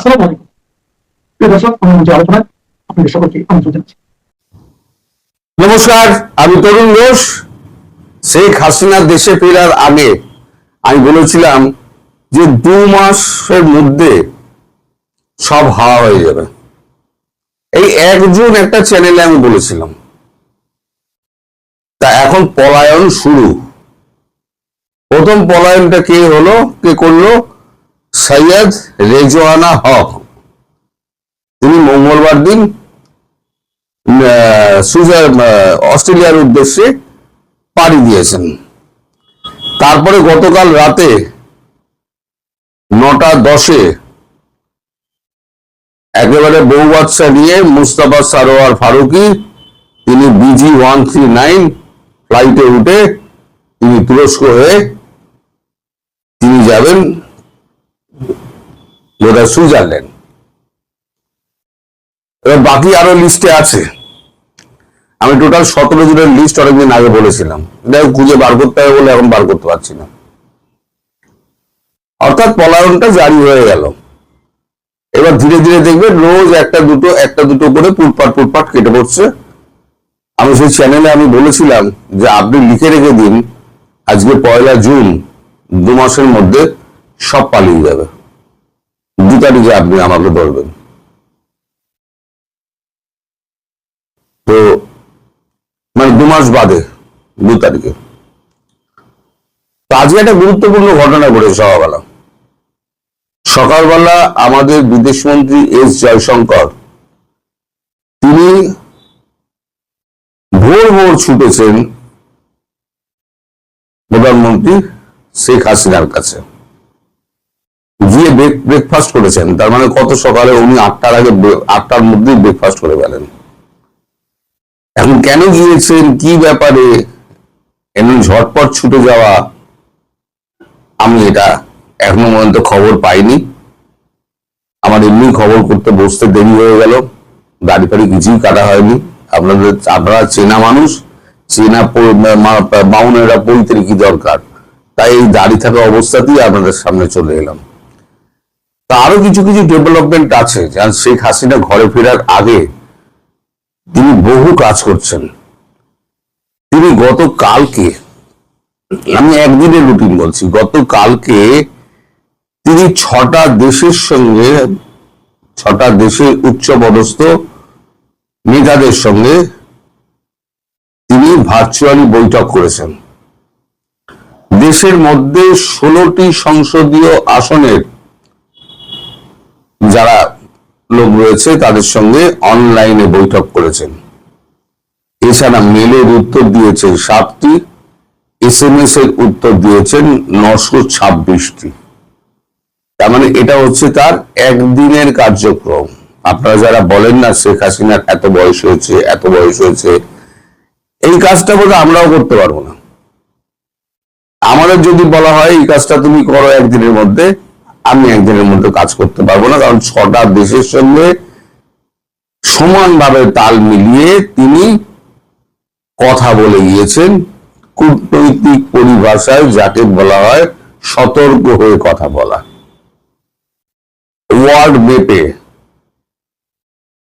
আসসালামু আলাইকুম প্রিয় দর্শক, আমি মঞ্চে আলোচনায় আপনাদের সকলকে আমন্ত্রণ জানাচ্ছি। নমস্কার, আমি তরুণ ঘোষ। শেখ হাসিনা দেশে ফেরার আগে আমি বলেছিলাম যে 2 মাসের মধ্যে সব হাওয়া হয়ে যাবে। এই 1 জুন একটা চ্যানেলে আমি বলেছিলাম। তা এখন পলায়ন শুরু। প্রথম পলায়নটা কে করলো? সৈয়দ রেজওয়ানা হক। তিনি মঙ্গলবার দিন অস্ট্রেলিয়ার উদ্দেশ্যে পাড়ি দিয়েছেন। তারপরে গতকাল রাতে 9:10 একেবারে বউ বাচ্চা নিয়ে মুস্তাফা সারোয়ার ফারুকি তিনি BG-139 ফ্লাইটে উঠে তিনি তুরস্ক হয়ে তিনি যাবেন সুইজারল্যান্ড। এবার বাকি আরো লিস্টে আছে। আমি টোটাল 17 জনের লিস্ট অনেকদিন আগে বলেছিলাম, খুঁজে বার করতে হবে বলে এখন বার করতে পারছি না। অর্থাৎ পলায়নটা জারি হয়ে গেল। এবার ধীরে ধীরে দেখবেন রোজ একটা দুটো করে পুটপাট কেটে পড়ছে। আমি সেই চ্যানেলে আমি বলেছিলাম যে আপনি লিখে রেখে দিন আজকে 1 জুন, 2 মাসের মধ্যে সব পালিয়ে যাবে। 2 তারিখে আপনি আমাকে ধরবেন। তো মানে 2 মাস বাদে 2 তারিখে। তো আজকে একটা গুরুত্বপূর্ণ ঘটনা ঘটেছে সকালবেলা আমাদের বিদেশমন্ত্রী এস জয়শঙ্কর তিনি ভোর ছুটেছেন প্রধানমন্ত্রী শেখ হাসিনার কাছে, গিয়ে ব্রেকফাস্ট করেছেন। তার মানে কত সকালে উনি 8টার মধ্যেই ব্রেকফাস্ট করে গেলেন। এখন কেন গিয়েছেন, কি ব্যাপারে এমন ঝটপট ছুটে যাওয়া, আমি এটা এখনো পর্যন্ত খবর পাইনি। আমার এমনি খবর করতে বসতে দেরি হয়ে গেল, দাড়ি ফাড়ি কিছুই কাটা হয়নি। আপনারা চেনা মানুষ, চেনা বাউনেরা বলতে কি দরকার, তাই এই দাড়ি থাকা অবস্থাতেই আপনাদের সামনে চলে এলাম। তা আরো কিছু ডেভেলপমেন্ট আছে। যেমন শেখ হাসিনা ঘরে ফেরার আগে তিনি বহু কাজ করছেন। তিনি গতকালকে, আমি একদিনের রুটিন বলছি, গতকালকে তিনি 6টা দেশের সঙ্গে, 6টা দেশের উচ্চপদস্থ নেতাদের সঙ্গে তিনি ভার্চুয়ালি বৈঠক করেছেন। দেশের মধ্যে 16টি সংসদীয় আসনের যারা লোক রয়েছে তাদের সঙ্গে অনলাইনে বৈঠক করেছেন। এছাড়া মেলের উত্তর দিয়েছেন 7টি, SMS এর উত্তর দিয়েছেন 926টি। তার মানে এটা হচ্ছে তার একদিনের কার্যক্রম। আপনারা যারা বলেন না শেখ হাসিনার এত বয়স হয়েছে, এই কাজটা বোধ আমরাও করতে পারবো না। আমাদের যদি বলা হয় এই কাজটা তুমি করো একদিনের মধ্যে, আমি একদিনের মধ্যে কাজ করতে পারবো না। কারণ 6টা দেশের সঙ্গে সমানভাবে তাল মিলিয়ে তিনি কথা বলে গিয়েছেন। কূটনৈতিক পরিভাষায় যাকে বলা হয় সতর্ক হয়ে কথা বলা, ওয়ার্ড মেপে,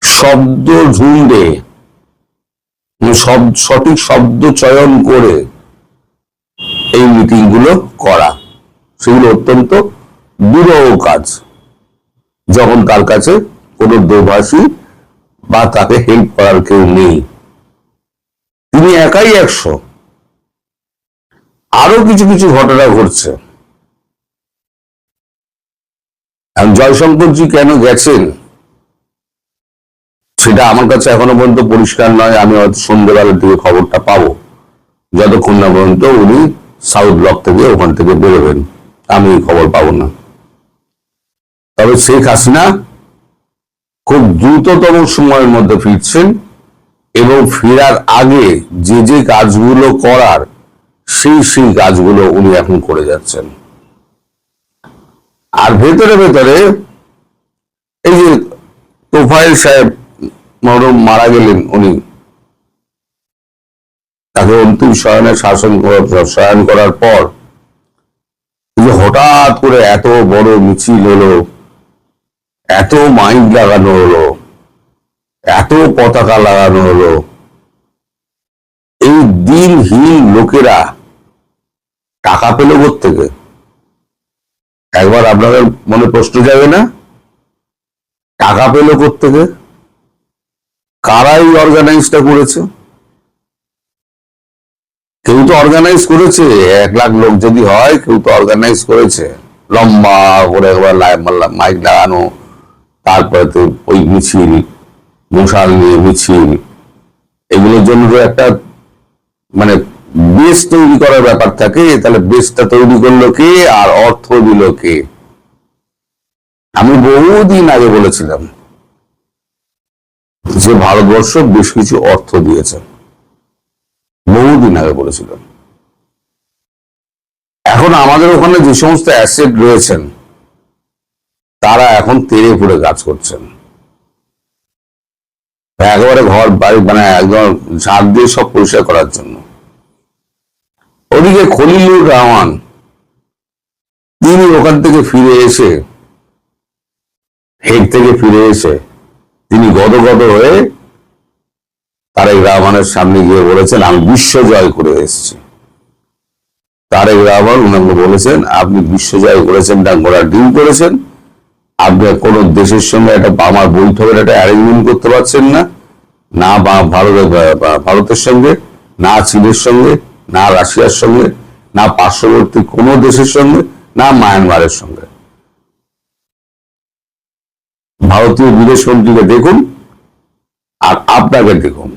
শব্দ ঝুঁড়ে, সঠিক শব্দ চয়ন করে এই মিটিং গুলো করা, সেগুলো অত্যন্ত দুরূহ কাজ যখন তার কাছে কোনো দোভাষী বা তাকে হেল্প করার কেউ নেই। তিনি একাই 100। আরো কিছু ঘটনা ঘটছে। জয়শঙ্করজি কেন গেছেন সেটা আমার কাছে এখনো পর্যন্ত পরিষ্কার নয়। আমি হয়তো সন্ধ্যেবেলার দিকে খবরটা পাবো, যতক্ষণ না পর্যন্ত উনি সাউথ ব্লক থেকে ওখান থেকে বেরোবেন আমি খবর পাবো না। তবে শেখ হাসিনা খুব দ্রুততম সময়ের মধ্যে ফিরছেন এবং ফেরার আগে যে কাজগুলো করার সেই কাজগুলো উনি এখন করে যাচ্ছেন। আর ভেতরে এই যে তোফায়েল সাহেব মারা গেলেন, উনি তাকে অন্তিম শয়ন করার পর হঠাৎ করে এত বড় মিছিল হলো, এত এত মাইক লাগানো হলো, এত পতাকা লাগানো হলো, এই দিনহীন লোকেরা টাকা পেল থেকে? একবার আপনাদের মনে প্রশ্ন যাবে না, টাকা পেল থেকে? কারাই অর্গানাইজটা করেছে? কেউ তো অর্গানাইজ করেছে, 1 লাখ লোক যদি হয়, কেউ তো অর্গানাইজ করেছে। লম্বা করে একবার মাইক লাগানো, তারপরে তো ওই মিছিল, মশাল নিয়ে মিছিল, এগুলোর জন্য তো একটা মানে বেস তৈরি করার ব্যাপার থাকে। তাহলে বেসটা তৈরি করলো কে, আর অর্থ দিল কে? আমি বহুদিন আগে বলেছিলাম যে ভারতবর্ষ বেশ কিছু অর্থ দিয়েছে, বহুদিন আগে বলেছিলাম। এখন আমাদের ওখানে যে সমস্ত অ্যাসেট রয়েছেন, তারা এখন তেড়ে ফুড়ে কাজ করছেন, একেবারে ঘর বাড়ি মানে একদম ঝাড় দিয়ে সব পরিষ্কার করার জন্য। ওদিকে খলিলুর রহমান, তিনি ওখান থেকে ফিরে এসে, হেগ থেকে ফিরে এসে তিনি গদগদ হয়ে তারেক রহমানের সামনে গিয়ে বলেছেন, আমি বিশ্ব জয় করে এসেছি। তারেক রহমান উনাকে বলেছেন, আপনি বিশ্ব জয় করেছেন না ঘোড়ার ডিম করেছেন? আপনি কোন দেশের সঙ্গে একটা আমার বৈঠকের একটা অ্যারেঞ্জমেন্ট করতে পারছেন না, না ভারতের সঙ্গে, না চীনের সঙ্গে, না রাশিয়ার সঙ্গে, না পার্শ্ববর্তী কোন দেশের সঙ্গে, না মায়ানমারের সঙ্গে। ভারতীয় বিদেশ মন্ত্রীকে দেখুন আর আপনাকে দেখুন,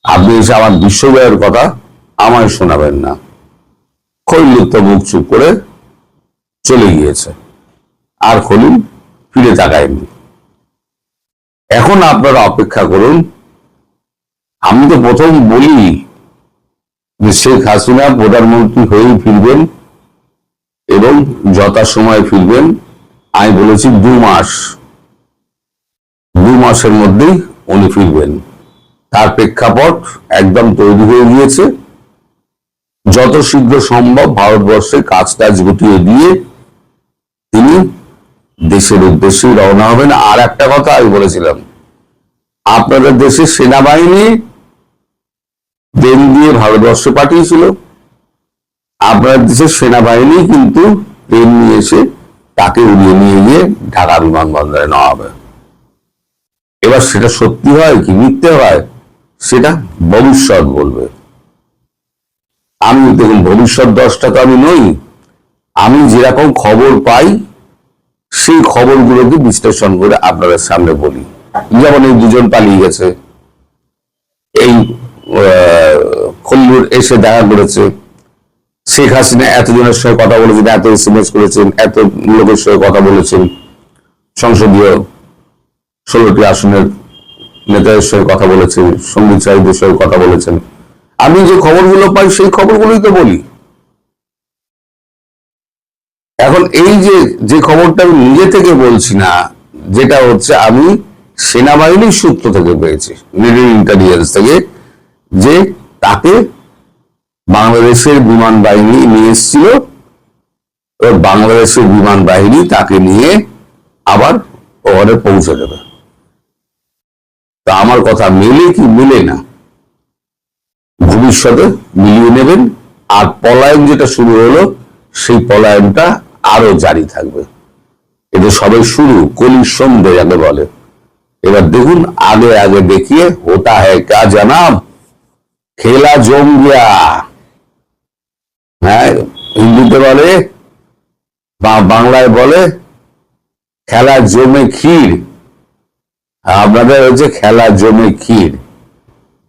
আপনি এসে আমার বিশ্বজয়ের কথা আমায় শোনাবেন না। খলিল তো মুখ চুপ করে চলে গিয়েছে, আর খলিল ফিরে তাকায়নি। এখন আপনারা অপেক্ষা করুন। আমি তো প্রথম বলি যে শেখ হাসিনা প্রধানমন্ত্রী হয়েই ফিরবেন এবং যথাসময়ে ফিরবেন। আমি বলেছি 2 মাস, 2 মাসের মধ্যেই উনি ফিরবেন। তার প্রেক্ষাপট একদম তৈরি হয়ে গিয়েছে। যত শীঘ্র সম্ভব ভারতবর্ষে কাজ গুটিয়ে দিয়ে তিনি দেশের উদ্দেশ্যেই রওনা হবেন। আর একটা কথা আমি বলেছিলাম, আপনাদের দেশের সেনাবাহিনী দেন দিয়ে ভারতবর্ষে পাঠিয়েছিল, আপনাদের দেশের সেনাবাহিনী কিন্তু ট্রেন নিয়ে এসে তাকে উড়িয়ে নিয়ে গিয়ে ঢাকা বিমানবন্দরে নেওয়া হবে। এবার সেটা সত্যি হয় কি মিথ্যে হয়, সেটা ভবিষ্যৎ বলবে। আমি দেখুন, ভবিষ্যৎ দশটা তো আমি নই। আমি যেরকম খবর পাই সেই খবরগুলোকে বিশ্লেষণ করে আপনাদের সামনে বলি। যেমন এই 2 জন পালিয়ে গেছে, এই খল্লুর এসে দেখা করেছে, শেখ হাসিনা এতজনের সঙ্গে কথা বলেছেন, এত SMS করেছেন, এত লোকের সঙ্গে কথা বলেছেন, সংসদীয় 16টি আসনের নেতাদের সঙ্গে কথা বলেছেন, সঙ্গীতচারীদের সঙ্গে কথা বলেছেন। আমি যে খবরগুলো পাই সেই খবরগুলোই তো বলি। এখন এই যে খবরটা আমি নিজে থেকে বলছি না, যেটা হচ্ছে আমি সেনাবাহিনীর সূত্র থেকে পেয়েছি, মিলিটারি ইন্টেলিজেন্স থেকে, যে তাকে বাংলাদেশের বিমান বাহিনী নিয়ে এসেছিল, বাংলাদেশের বিমান বাহিনী তাকে নিয়ে আবার ওখানে পৌঁছে দেবে। তা আমার কথা মেলে কি মেলে না, ভবিষ্যতে মিলিয়ে নেবেন। আর পলায়ন যেটা শুরু হলো, সেই পলায়নটা আরো জারি থাকবে। এটা সবাই শুরু, কলির সন্ধে যাকে বলে। এবার দেখুন, আগে আগে দেখিয়ে হোতা হ্যায় ক্যা জানাব, খেলা জম গিয়া। হ্যাঁ, হিন্দিতে বলে, বাংলায় বলে খেলা জমে ক্ষীর। আপনাদের হচ্ছে খেলা জমে ক্ষীর।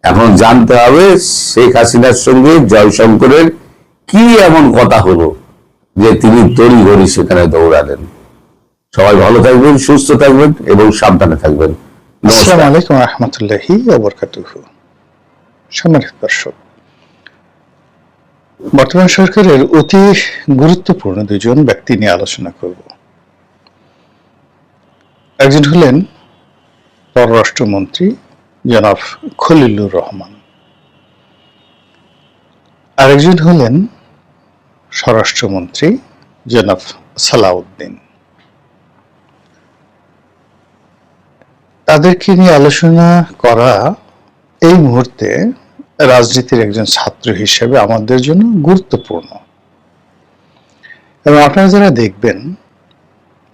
এখন জানতে হবে শেখ হাসিনার সঙ্গে জয়শঙ্করের কি এমন কথা হলো যে তিনি তড়িঘড়ি সেখানে দৌড়ালেন। সবাই ভালো থাকবেন, সুস্থ থাকবেন এবং সাবধানে থাকবেন। আসসালামু আলাইকুম ওয়া রাহমাতুল্লাহি ওয়া বারাকাতুহু। সম্মানিত দর্শক, বর্তমান সরকারের অতি গুরুত্বপূর্ণ 2 জন ব্যক্তি নিয়ে আলোচনা করব। একজন হলেন পররাষ্ট্রমন্ত্রী জনাব খলিলুর রহমান, আরেকজন হলেন স্বরাষ্ট্রমন্ত্রী জনাব সালাউদ্দিন। তাদেরকে নিয়ে আলোচনা করা এই মুহূর্তে রাজনীতির একজন ছাত্র হিসেবে আমাদের জন্য গুরুত্বপূর্ণ। এবং আপনারা যারা দেখবেন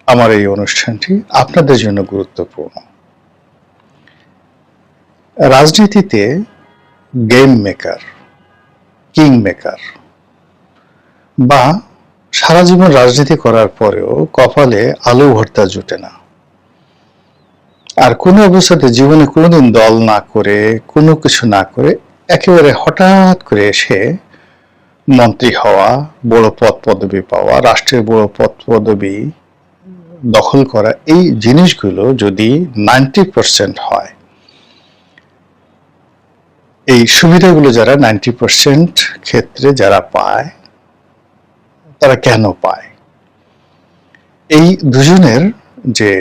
আমার এই অনুষ্ঠানটি আপনাদের জন্য গুরুত্বপূর্ণ। রাজনীতিতে গেম মেকার, কিং মেকার বা সারা জীবন রাজনীতি করার পরেও কপালে আলু ভর্তা জুটে না, আর কোনো অবস্থাতে জীবনে কোনোদিন দল না করে কোনো কিছু না করে একেবারে হঠাৎ করে এসে মন্ত্রী হওয়া, বড় পদ পদবি পাওয়া, রাষ্ট্রের বড় পদ পদবি দখল করা, এই জিনিসগুলো যদি 90% হয়, এই সুবিধাগুলো যারা 90% ক্ষেত্রে যারা পায়, তারা কেন পায়? এই দুজনের যে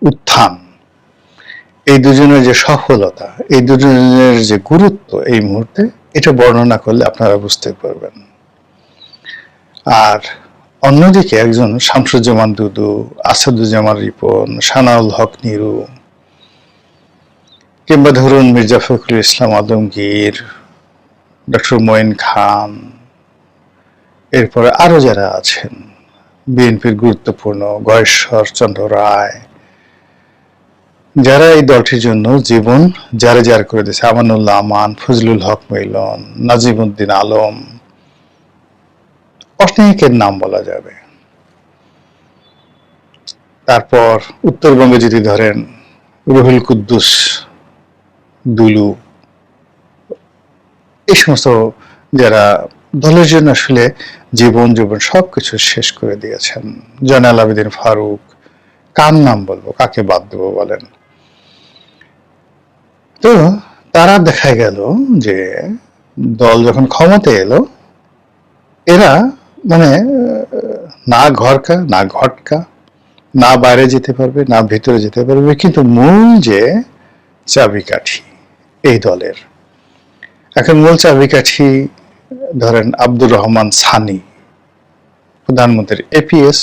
উত্থান, এই দুজনের যে সফলতা, এই দুজনের যে গুরুত্ব এই মুহূর্তে, এটা বর্ণনা করলে আপনারা বুঝতে পারবেন। আর অন্যদিকে একজন শামসুজ্জামান দুদু, আসাদুজ্জামান রিপন, সানাউল হক নিরু, কিংবা ধরুন মির্জা ফখরুল ইসলাম আলমগীর, ডক্টর মঈন খান, এরপরে আরো যারা আছেন বিএনপির গুরুত্বপূর্ণ, গয়েশ্বর চন্দ্র রায়, যারা এই দলটির জন্য জীবন জারে জার করে দিয়েছে, আমানুল্লাহ আমান, ফজলুল হক মিলন, নাজিমউদ্দিন আলম, অনেকের নাম বলা যাবে। তারপর উত্তরবঙ্গে যদি ধরেন রুহুল কুদ্দুস দুলু, এই সমস্ত যারা দলের জন্য আসলে জীবন সবকিছু শেষ করে দিয়েছেন, জয়নাল আবেদিন ফারুক, কার নাম বলবো, কাকে বাদ দেবো বলেন? তো তারা দেখা গেল যে দল যখন ক্ষমতা এলো, এরা মানে না ঘরকা না ঘটকা, না বাইরে যেতে পারবে না ভিতরে যেতে পারবে, কিন্তু মূল যে চাবিকাঠি এই দলের, এখন মূল চাবিকাঠি ধরেন আব্দুর রহমান সানি, প্রধানমন্ত্রীর এপিএস,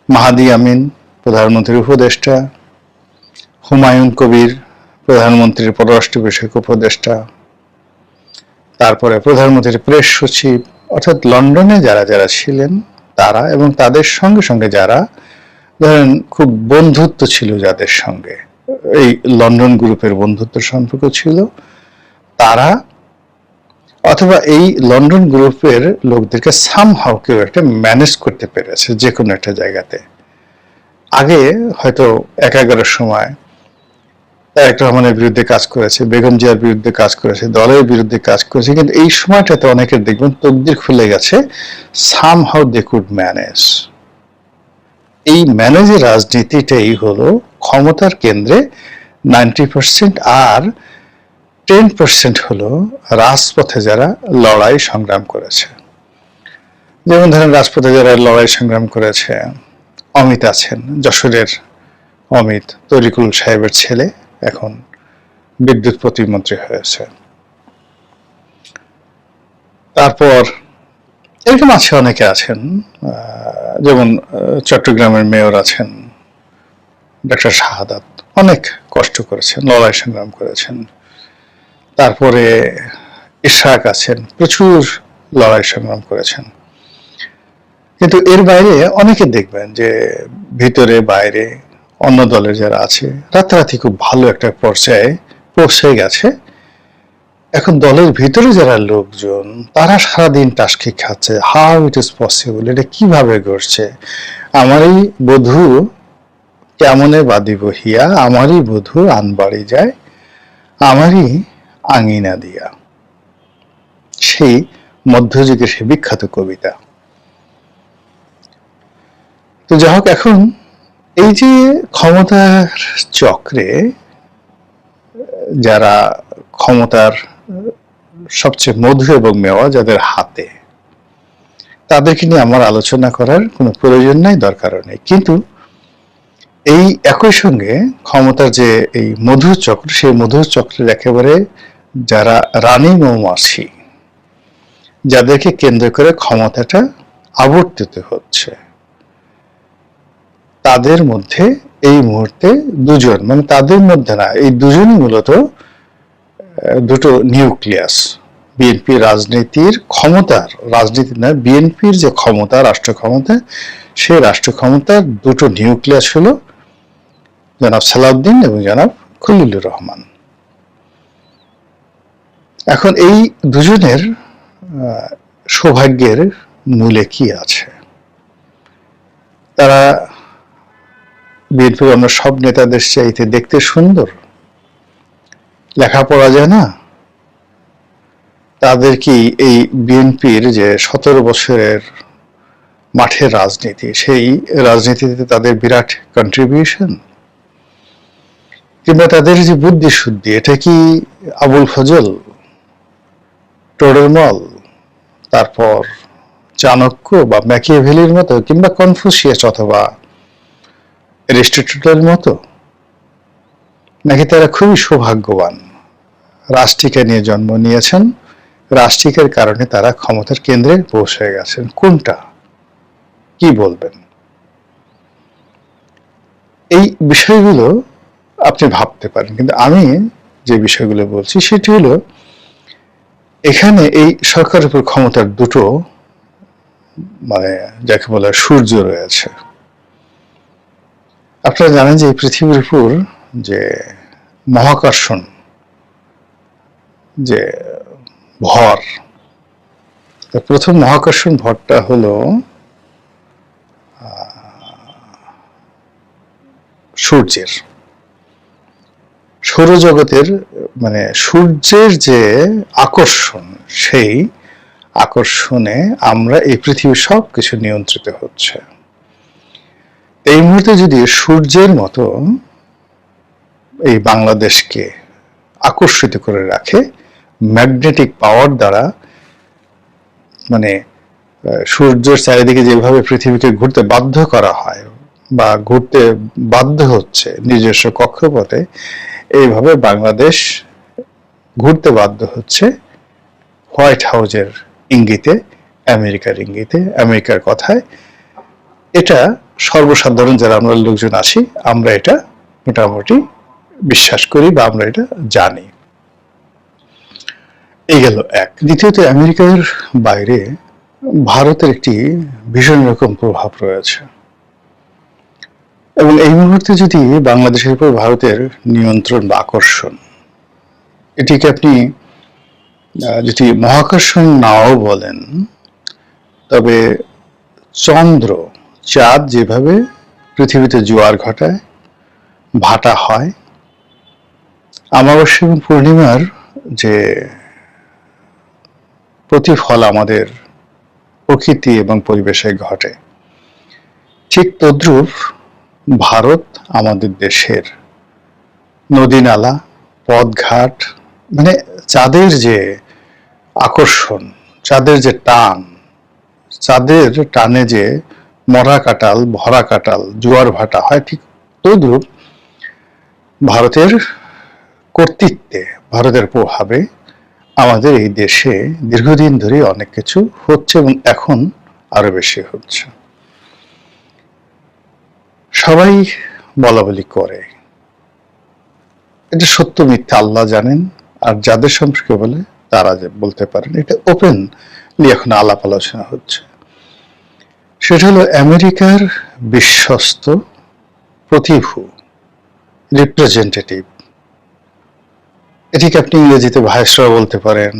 মাহাদি আমিন প্রধানমন্ত্রীর উপদেষ্টা, হুমায়ুন কবির প্রধানমন্ত্রীর পররাষ্ট্র বিষয়ক উপদেষ্টা, তারপরে প্রধানমন্ত্রীর প্রেস সচিব, অর্থাৎ লন্ডনে যারা যারা ছিলেন তারা, এবং তাদের সঙ্গে সঙ্গে যারা ধরেন খুব বন্ধুত্ব ছিল, যাদের সঙ্গে এই লন্ডন গ্রুপের বন্ধুত্ব সম্পর্ক ছিল, তারা অথবা এই লন্ডন গ্রুপের লোকদেরকে সামহাও কেউ একটা ম্যানেজ করতে পেরেছে যে কোনো একটা জায়গাতে। আগে হয়তো 11 সময় তারেক রহমানের বিরুদ্ধে কাজ করেছে, বেগম জিয়ার বিরুদ্ধে কাজ করেছে, দলের বিরুদ্ধে কাজ করেছে, কিন্তু এই সময়টাতে অনেকের দেখবেন তকদির খুলে গেছে, সামহাও দে কুড ম্যানেজ। এই ম্যানেজের রাজনীতিটাই হলো ক্ষমতার কেন্দ্রে 90%, আর 10% হলো রাজপথে যারা লড়াই সংগ্রাম করেছে। যেমন ধরেন রাজপথে যারা লড়াই সংগ্রাম করেছে, অমিত আছেন, যশোরের অমিত, তরিকুল সাহেবের ছেলে, এখন বিদ্যুৎ প্রতিমন্ত্রী হয়েছে। তারপর এরকম আছে, অনেকে আছেন, যেমন চট্টগ্রামের মেয়র আছেন ডক্টর শাহাদাত, অনেক কষ্ট করেছেন, লড়াই সংগ্রাম করেছেন। তারপরে ইশরাক আছেন, প্রচুর লড়াই সংগ্রাম করেছেন। কিন্তু এর বাইরে অনেকে দেখবেন যে ভিতরে বাইরে অন্য দলের যারা আছে, রাতারাতি খুব ভালো একটা পর্যায়ে পৌঁছে গেছে। এখন দলের ভিতরে যারা লোকজন, তারা সারাদিন টাস্কি খাচ্ছে, হাউ ইট ইজ পসিবল, এটা কিভাবে ঘটছে, আমারই বধূ কেমনে বাদিব হিয়া, আমারই বধূ আনবাড়ি যায়, আমারই আঙিনা দিয়া, সেই মধ্যযুগের সে বিখ্যাত কবিতা। তো যাই হোক, এখন এই যে ক্ষমতার চক্রে যারা ক্ষমতার সবচেয়ে মধু এবং মেওয়া যাদের হাতে, তাদেরকে নিয়ে আমার আলোচনা করার কোনো প্রয়োজন নাই, দরকারও নেই। কিন্তু এই একই সঙ্গে ক্ষমতার যে এই মধুর চক্র, সেই মধুর চক্রের একেবারে যারা রানী মৌমাছি, যাদেরকে কেন্দ্র করে ক্ষমতাটা আবর্তিত হচ্ছে, তাদের মধ্যে এই মুহূর্তে দুজন, মানে তাদের মধ্যে না, এই দুজনই মূলত দুটো নিউক্লিয়াস। বিএনপি রাজনীতির ক্ষমতার, রাজনীতি না, বিএনপির যে ক্ষমতা, রাষ্ট্র ক্ষমতা, সেই রাষ্ট্র ক্ষমতার দুটো নিউক্লিয়াস হলো জনাব সালাউদ্দিন এবং জনাব খলিলুর রহমান। এখন এই দুজনের সৌভাগ্যের মূলে কি আছে? তারা বিএনপির আমরা সব নেতাদের চাইতে দেখতে সুন্দর, লেখাপড়া যায় না, তাদের কি এই বিএনপির যে 17 বছরের মাঠের রাজনীতি, সেই রাজনীতিতে তাদের বিরাট কন্ট্রিবিউশন, কিংবা তাদের যে বুদ্ধি শুদ্ধি, এটা কি আবুল ফজল, টোডরমল, তারপর চাণক্য বা ম্যাকিয়াভেলির মতো, কিংবা কনফুসিয়াস অথবা অ্যারিস্টটলের মতো? নাকি তারা খুবই সৌভাগ্যবান, রাষ্ট্রিকা নিয়ে জন্ম নিয়েছেন, রাষ্ট্রিকের কারণে তারা ক্ষমতার কেন্দ্রে পৌঁছে গেছেন? কোনটা? কি বলবেন? এই বিষয়গুলো আপনি ভাবতে পারেন, কিন্তু আমি যে বিষয়গুলো বলছি সেটি হলো, এখানে এই সরকারের উপর ক্ষমতার দুটো, মানে যাকে বলা সূর্য রয়েছে। আপনারা জানেন যে এই পৃথিবীর উপর যে মহাকর্ষণ, যে ভর, প্রথম মহাকর্ষণ ভরটা হলো সূর্যের, সৌরজগতের, মানে সূর্যের যে আকর্ষণ, সেই আকর্ষণে আমরা এই পৃথিবীর সব কিছু নিয়ন্ত্রিত হচ্ছে। এই মুহূর্তে যদি সূর্যের মতো এই বাংলাদেশকে আকর্ষিত করে রাখে ম্যাগনেটিক পাওয়ার দ্বারা, মানে সূর্যের চারিদিকে যেভাবে পৃথিবীকে ঘুরতে বাধ্য করা হয় বা ঘুরতে বাধ্য হচ্ছে নিজস্ব কক্ষপথে, এইভাবে বাংলাদেশ ঘুরতে বাধ্য হচ্ছে হোয়াইট হাউসের ইঙ্গিতে, আমেরিকার ইঙ্গিতে, আমেরিকার কথায়। এটা সর্বসাধারণ যারা আমরা লোকজন আছি, আমরা এটা মোটামুটি বিশ্বাস করি বা আমরা এটা জানি। এই গেল এক। দ্বিতীয়ত, আমেরিকার বাইরে ভারতের একটি ভীষণ রকম প্রভাব রয়েছে, এবং এই মুহূর্তে যদি বাংলাদেশের উপর ভারতের নিয়ন্ত্রণ বা আকর্ষণ, এটিকে আপনি যদি মহাকর্ষণ নাও বলেন, তবে চন্দ্র, চাঁদ যেভাবে পৃথিবীতে জোয়ার ঘটায়, ভাটা হয়, অমাবস্যা এবং পূর্ণিমার যে প্রতিফল আমাদের প্রকৃতি এবং পরিবেশে ঘটে, ঠিক তদ্রূপ ভারত আমাদের দেশের নদী নালা, পথঘাট, মানে চাঁদের যে আকর্ষণ, চাঁদের যে টান, চাঁদের টানে যে মরা কাটাল, ভরা কাটাল, জোয়ার ভাটা হয়, ঠিক তদ্রূপ ভারতের কর্তৃত্বে, ভারতের প্রভাবে আমাদের এই দেশে দীর্ঘদিন ধরে অনেক কিছু হচ্ছে এবং এখন আরো বেশি হচ্ছে। সবাই বলা বলি করে, এটা সত্য মিথ্যা আল্লাহ জানেন, আর যাদের সম্পর্কে বলে তারা যে বলতে পারেন, এটা ওপেনলি এখন আলাপ আলোচনা হচ্ছে। সেটা হলো আমেরিকার বিশ্বস্ত প্রতিভূ, রিপ্রেজেন্টেটিভ, এটিকে আপনি ইংরেজিতে ভাইসরয় বলতে পারেন,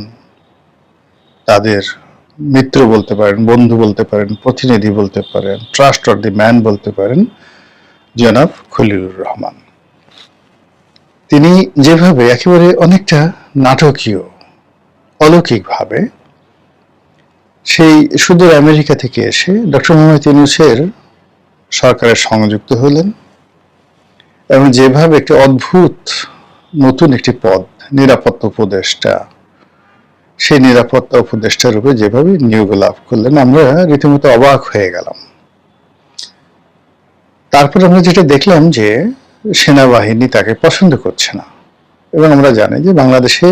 তাদের মিত্র বলতে পারেন, বন্ধু বলতে পারেন, প্রতিনিধি বলতে পারেন, ট্রাস্ট অর দি ম্যান বলতে পারেন, জনাব খলিলুর রহমান। তিনি যেভাবে একেবারে অনেকটা নাটকীয়, অলৌকিকভাবে সেই সুদূর আমেরিকা থেকে এসে ডক্টর মোহাম্মদ ইউনূসের সরকারের সংযুক্ত হলেন, এবং যেভাবে একটি অদ্ভুত নতুন একটি পদ, নিরাপত্তা উপদেষ্টা, সেই নিরাপত্তা উপদেষ্টা রূপে যেভাবে নিয়োগ লাভ করলেন, আমরা রীতিমতো অবাক হয়ে গেলাম। তারপর আমরা যেটা দেখলাম যে সেনাবাহিনী তাকে পছন্দ করছে না, এবং আমরা জানি যে বাংলাদেশে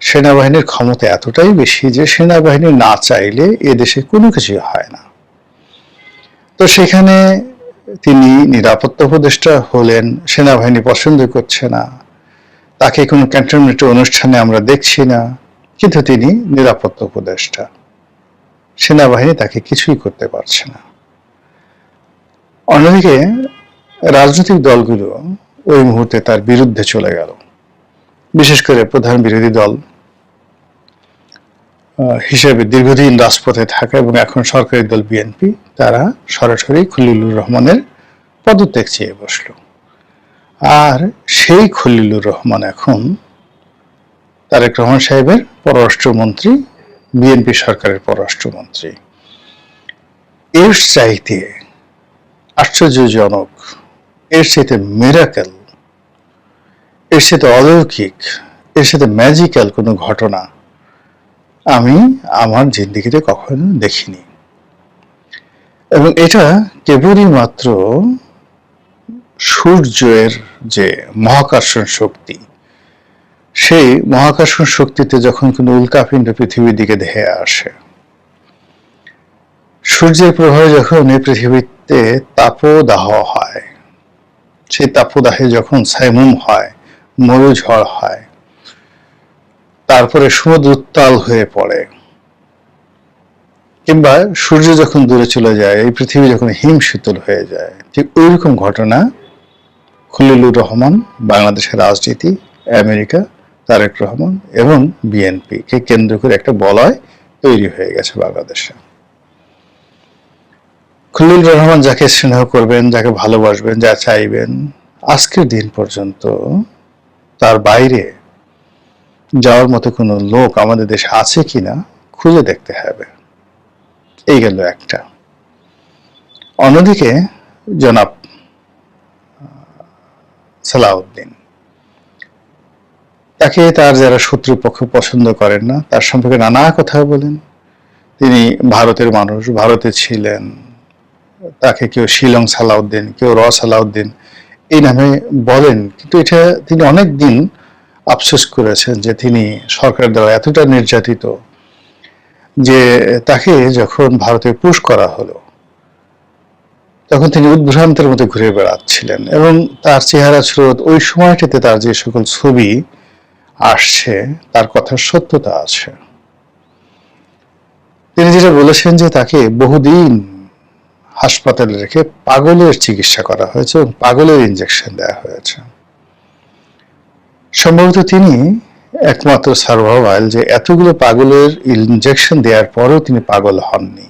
সেনাবাহিনীর ক্ষমতা এতটাই বেশি যে সেনাবাহিনী না চাইলে এ দেশে কোনো কিছু হয় না। তো সেখানে তিনি নিরাপত্তা উপদেষ্টা হলেন, সেনাবাহিনী পছন্দ করছে না, তাকে কোনো ক্যান্টনমেন্ট অনুষ্ঠানে আমরা দেখছি না, কিন্তু তিনি নিরাপত্তা উপদেষ্টা, সেনাবাহিনী তাকে কিছুই করতে পারছে না। অন্যদিকে রাজনৈতিক দলগুলো ওই মুহূর্তে তার বিরুদ্ধে চলে গেল, বিশেষ করে প্রধান বিরোধী দল হিসেবে দীর্ঘদিন রাজপথে থাকা এবং এখন সরকারি দল বিএনপি, তারা সরাসরি খলিলুর রহমানের পদত্যাগ চেয়ে বসল। আর সেই খলিলুর রহমান এখন তারেক রহমান সাহেবের পররাষ্ট্রমন্ত্রী, বিএনপি সরকারের পররাষ্ট্রমন্ত্রী। এর চাইতে আশ্চর্যজনক, এর সাথে মিরাকেল, এর সাথে অলৌকিক, এর সাথে ম্যাজিক্যাল কোনো ঘটনা আমি আমার জিন্দেগিতে কখনো দেখিনি। এবং এটা কেবলই মাত্র সূর্যের যে মহাকর্ষণ শক্তি, সেই মহাকর্ষণ শক্তিতে যখন কোনো উল্কাপিণ্ড পৃথিবীর দিকে ধেয়ে আসে, সূর্যের প্রভাবে যখন এই পৃথিবীতে তাপদাহ হয়, সেই তাপদাহে যখন ছাইমুম হয়, মরুঝড় হয়, তারপরে সমুদ্র উত্তাল হয়ে পড়ে, কিংবা সূর্য যখন দূরে চলে যায়, এই পৃথিবী যখন হিম শীতল হয়ে যায়, ঠিক ওইরকম ঘটনা খলিলুর রহমান, বাংলাদেশের রাজনীতি, আমেরিকা, তারেক রহমান এবং বিএনপি কে কেন্দ্র করে একটা বলয় তৈরি হয়ে গেছে বাংলাদেশে। খলিলুর রহমান যাকে স্নেহ করবেন, যাকে ভালোবাসবেন, যা চাইবেন, আজকের দিন পর্যন্ত তার বাইরে যাওয়ার মতো কোনো লোক আমাদের দেশে আছে কিনা খুঁজে দেখতে হবে। এই গেল একটা। অন্যদিকে জনাব সালাউদ্দিন, তাকে তার যারা শত্রুপক্ষ পছন্দ করেন না, তার সম্পর্কে নানা কথা বলেন। তিনি ভারতের মানুষ, ভারতে ছিলেন, তাকে কেউ শিলং সালাউদ্দিন, কেউ র সালাউদ্দিন এই নামে বলেন, কিন্তু এটা তিনি অনেক দিন আফসোস করেছেন যে তিনি সরকার দ্বারা এতটা নির্যাতিত যে তাকে যখন ভারতে পুশ করা হলো তখন তিনি উদ্ভ্রান্তের মতো ঘুরে বেড়াচ্ছিলেন। এবং তার চেহারা স্রোত, ওই সময়টিতে তার যে সকল ছবি আসছে, তার কথার সত্যতা আছে। তিনি যেটা বলেছেন যে তাকে বহুদিন হাসপাতালে রেখে পাগলের চিকিৎসা করা হয়েছে এবং পাগলের ইনজেকশন দেওয়া হয়েছে। সম্ভবত তিনি একমাত্র সার্ভাইভাল যে এতগুলো পাগলের ইনজেকশন দেওয়ার পরেও তিনি পাগল হননি,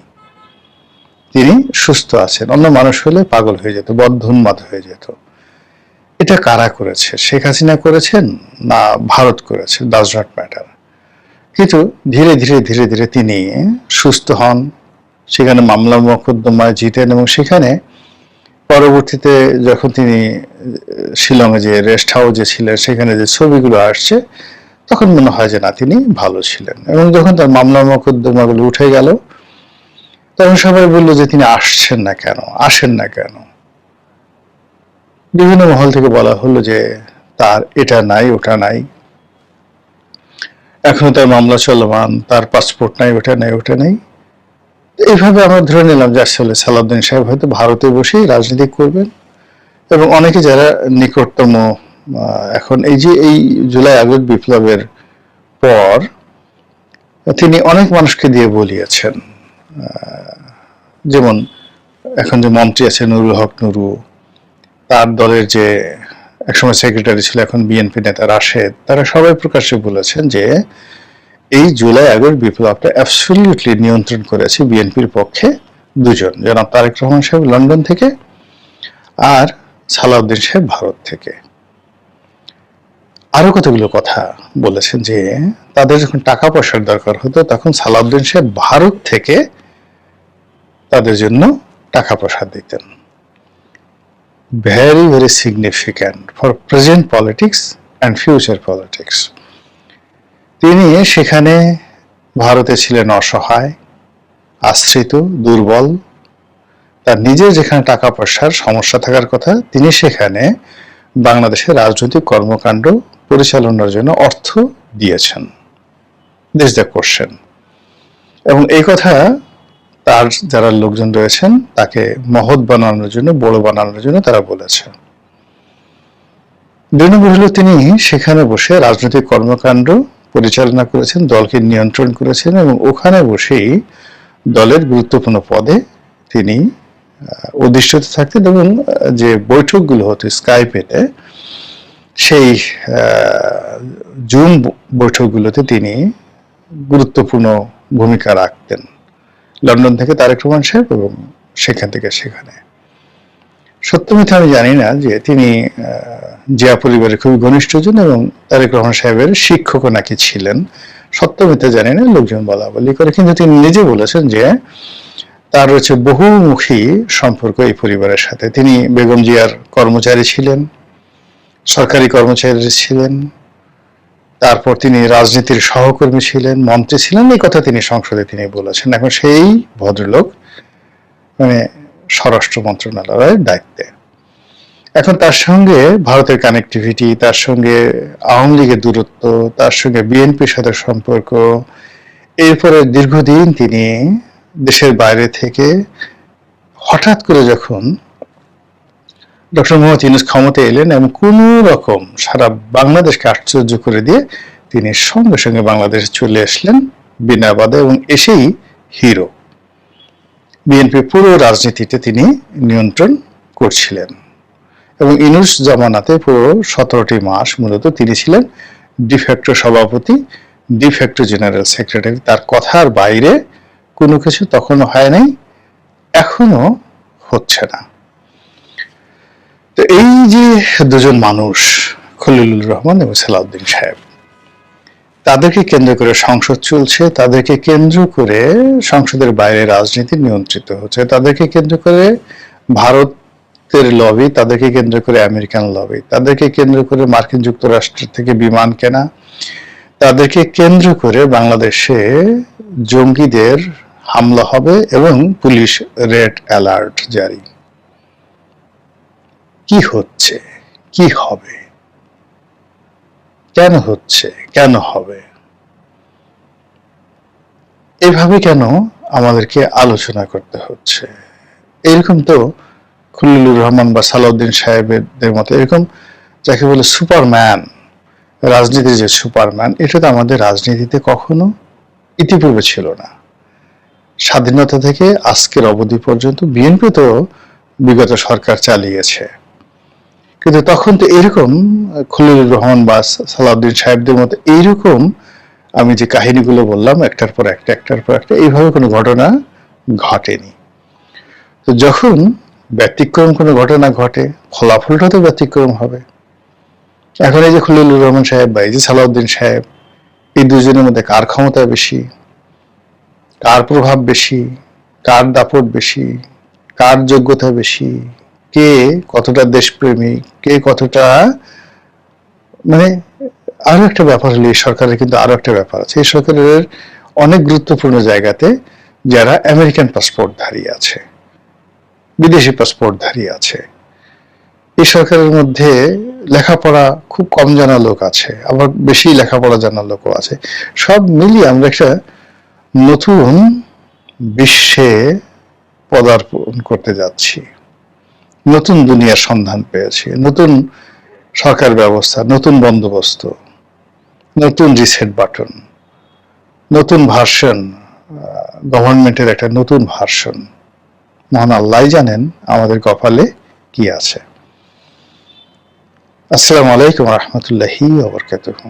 তিনি সুস্থ আছেন। অন্য মানুষ হলে পাগল হয়ে যেত, বদ্ধোন্মাদ হয়ে যেত। এটা কারা করেছে? শেখ হাসিনা করেছেন না ভারত করেছে, ডাজ নট ম্যাটার। কিন্তু ধীরে ধীরে ধীরে ধীরে তিনি সুস্থ হন, সেখানে মামলা মোকদ্দমায় জিতেন এবং সেখানে পরবর্তীতে যখন তিনি শিলংয়ে যে রেস্ট হাউসে ছিলেন, সেখানে যে ছবিগুলো আসছে, তখন মনে হয় যে না, তিনি ভালো ছিলেন। এবং যখন তার মামলা মোকদ্দমাগুলো উঠে গেল, তখন সবাই বললো যে তিনি আসছেন না কেন, আসেন না কেন। বিভিন্ন মহল থেকে বলা হলো যে তার এটা নাই, ওটা নাই, এখনো তার মামলা চলমান, তার পাসপোর্ট নাই, ওটা নাই, ওটা নেই। এইভাবে আমরা ধরে নিলাম যে আসলে সালাউদ্দিন সাহেব হয়তো ভারতে বসেই রাজনীতি করবেন। এবং অনেকে যারা নিকটতম, এখন এই যে এই জুলাই আগস্ট বিপ্লবের পর তিনি অনেক মানুষকে দিয়ে বলিয়েছেন, যেমন এখন যে মন্ত্রী আছে নুরুল হক নুরু, তার দলের যে একসময় সেক্রেটারি ছিল, এখন বিএনপি নেতা রাশেদ, তারা সবাই প্রকাশ্যে বলেছেন যে এই জুলাই আগস্ট বিপ্লবটা অ্যাবসলিউটলি নিয়ন্ত্রণ করেছে বিএনপির পক্ষে দুজন, জনাব তারেক রহমান সাহেব লন্ডন থেকে আর সালাউদ্দিন সাহেব ভারত থেকে। আরো কতগুলো কথা বলেছেন যে তাদের যখন টাকা পয়সার দরকার হতো, তখন সালাউদ্দিন সাহেব ভারত থেকে তাদের জন্য টাকা পয়সা দিতেন। Very very significant for present politics and future politics. তিনি সেখানে ভারতে ছিলেন অসহায়, আশ্রিত, দুর্বল। তার নিজের যেখানে টাকা পয়সার সমস্যা থাকার কথা, তিনি সেখানে বাংলাদেশের রাজনৈতিক কর্মকাণ্ড পরিচালনার জন্য অর্থ দিয়েছেন। This the question. এবং এই কথা তার যারা লোকজন রয়েছেন তাকে মহৎ বানানোর জন্য, বড় বানানোর জন্য তারা বলেছে। 2 নম্বর হলো তিনি সেখানে বসে রাজনৈতিক কর্মকাণ্ড পরিচালনা করেছেন, দলকে নিয়ন্ত্রণ করেছেন এবং ওখানে বসেই দলের গুরুত্বপূর্ণ পদে তিনি অধিষ্ঠিত থাকতেন এবং যে বৈঠকগুলো হতো স্কাইপেতে, সেই জুম বৈঠকগুলোতে তিনি গুরুত্বপূর্ণ ভূমিকা রাখতেন। লন্ডন থেকে তারেক রহমান সাহেব এবং সেখান থেকে সেখানে। সত্য মিথ্যা আমি জানি না যে তিনি জিয়া পরিবারের খুবই ঘনিষ্ঠজন এবং তারেক রহমান সাহেবের শিক্ষকও নাকি ছিলেন। সত্য মিথ্যা জানি না, লোকজন বলা বলি করে, কিন্তু তিনি নিজে বলেছেন যে তার রয়েছে বহুমুখী সম্পর্ক এই পরিবারের সাথে। তিনি বেগম জিয়ার কর্মচারী ছিলেন, সরকারি কর্মচারী ছিলেন, তারপর তিনি রাজনীতির সহকর্মী ছিলেন, মন্ত্রী ছিলেন, এই কথা তিনি সংসদে তিনি বলেছেন। এখন সেই ভদ্রলোক মানে স্বরাষ্ট্র মন্ত্রণালয়ের দায়িত্বে। এখন তার সঙ্গে ভারতের কানেক্টিভিটি, তার সঙ্গে আওয়ামী লীগের দূরত্ব, তার সঙ্গে বিএনপির সাথে সম্পর্ক, এরপরে দীর্ঘদিন তিনি দেশের বাইরে থেকে হঠাৎ করে যখন ডক্টর মোহাম্মদ ইউনূস ক্ষমতায় এলেন এবং কোন রকম সারা বাংলাদেশকে আশ্চর্য করে দিয়ে তিনি সঙ্গে সঙ্গে বাংলাদেশে চলে আসলেন বিনা বাধা এবং এসেই হিরো। বিএনপি পুরো রাজনীতিতে তিনি নিয়ন্ত্রণ করছিলেন এবং ইউনূস জামানাতে পুরো 17টি মাস মূলত তিনি ছিলেন ডিফ্যাক্টো সভাপতি, ডিফ্যাক্টো জেনারেল সেক্রেটারি। তার কথার বাইরে কোনো কিছু তখনও হয় নাই, এখনো হচ্ছে না। তো এই যে দুজন মানুষ, খলিলুর রহমান এবং সালাউদ্দিন সাহেব, তাদেরকে কেন্দ্র করে সংসদ চলছে, তাদেরকে কেন্দ্র করে সংসদের বাইরে রাজনীতি নিয়ন্ত্রিত হচ্ছে, তাদেরকে কেন্দ্র করে ভারতের লবি, তাদেরকে কেন্দ্র করে আমেরিকান লবি, তাদেরকে কেন্দ্র করে মার্কিন যুক্তরাষ্ট্র থেকে বিমান কেনা, তাদেরকে কেন্দ্র করে বাংলাদেশে জঙ্গিদের হামলা হবে এবং পুলিশ রেড অ্যালার্ট জারি। কি হচ্ছে, কি হবে, কেন হচ্ছে, কেন হবে, এভাবে কেন আমাদেরকে আলোচনা করতে হচ্ছে? এরকম তো খলিলুর রহমান বা সালাউদ্দিন সাহেবদের মতো এরকম যাকে বলে সুপারম্যান, রাজনীতির যে সুপারম্যান, এটা তো আমাদের রাজনীতিতে কখনো ইতিপূর্বে ছিল না। স্বাধীনতা থেকে আজকের অবধি পর্যন্ত বিএনপি তো বিগত সরকার চালিয়েছে, কিন্তু তখন তো এরকম খলিলুর রহমান বা সালাউদ্দিন সাহেবদের মতো এইরকম আমি যে কাহিনীগুলো বললাম একটার পর একটা একটার পর একটা, এইভাবে কোনো ঘটনা ঘটেনি। তো যখন ব্যতিক্রম কোনো ঘটনা ঘটে, ফলাফলটা তো ব্যতিক্রম হবে। এখন এই যে খলিলুর রহমান সাহেব বা এই যে সালাউদ্দিন সাহেব, এই দুজনের মধ্যে কার ক্ষমতা বেশি, কার প্রভাব বেশি, কার দাপট বেশি, কার যোগ্যতা বেশি, কে কতটা দেশপ্রেমিক, কে কতটা, মানে আরো একটা ব্যাপার হলো এই সরকারের কিন্তু আরো একটা ব্যাপার আছে। এই সরকারের অনেক গুরুত্বপূর্ণ জায়গাতে যারা আমেরিকান পাসপোর্টধারী আছে, বিদেশি পাসপোর্টধারী আছে। এই সরকারের মধ্যে লেখাপড়া খুব কম জানা লোক আছে, আবার বেশি লেখাপড়া জানা লোকও আছে। সব মিলিয়ে আমরা একটা নতুন বিশ্বে পদার্পণ করতে যাচ্ছি, নতুন দুনিয়ার সন্ধান পেয়েছি, নতুন সরকার ব্যবস্থা, নতুন বন্দোবস্ত, নতুন রিসেট বাটন, নতুন ভার্সন, গভর্নমেন্টের একটা নতুন ভার্সন। মহান আল্লাহ জানেন আমাদের কপালে কি আছে। আসসালামু আলাইকুম ওয়া রাহমাতুল্লাহি ওয়া বারাকাতুহু।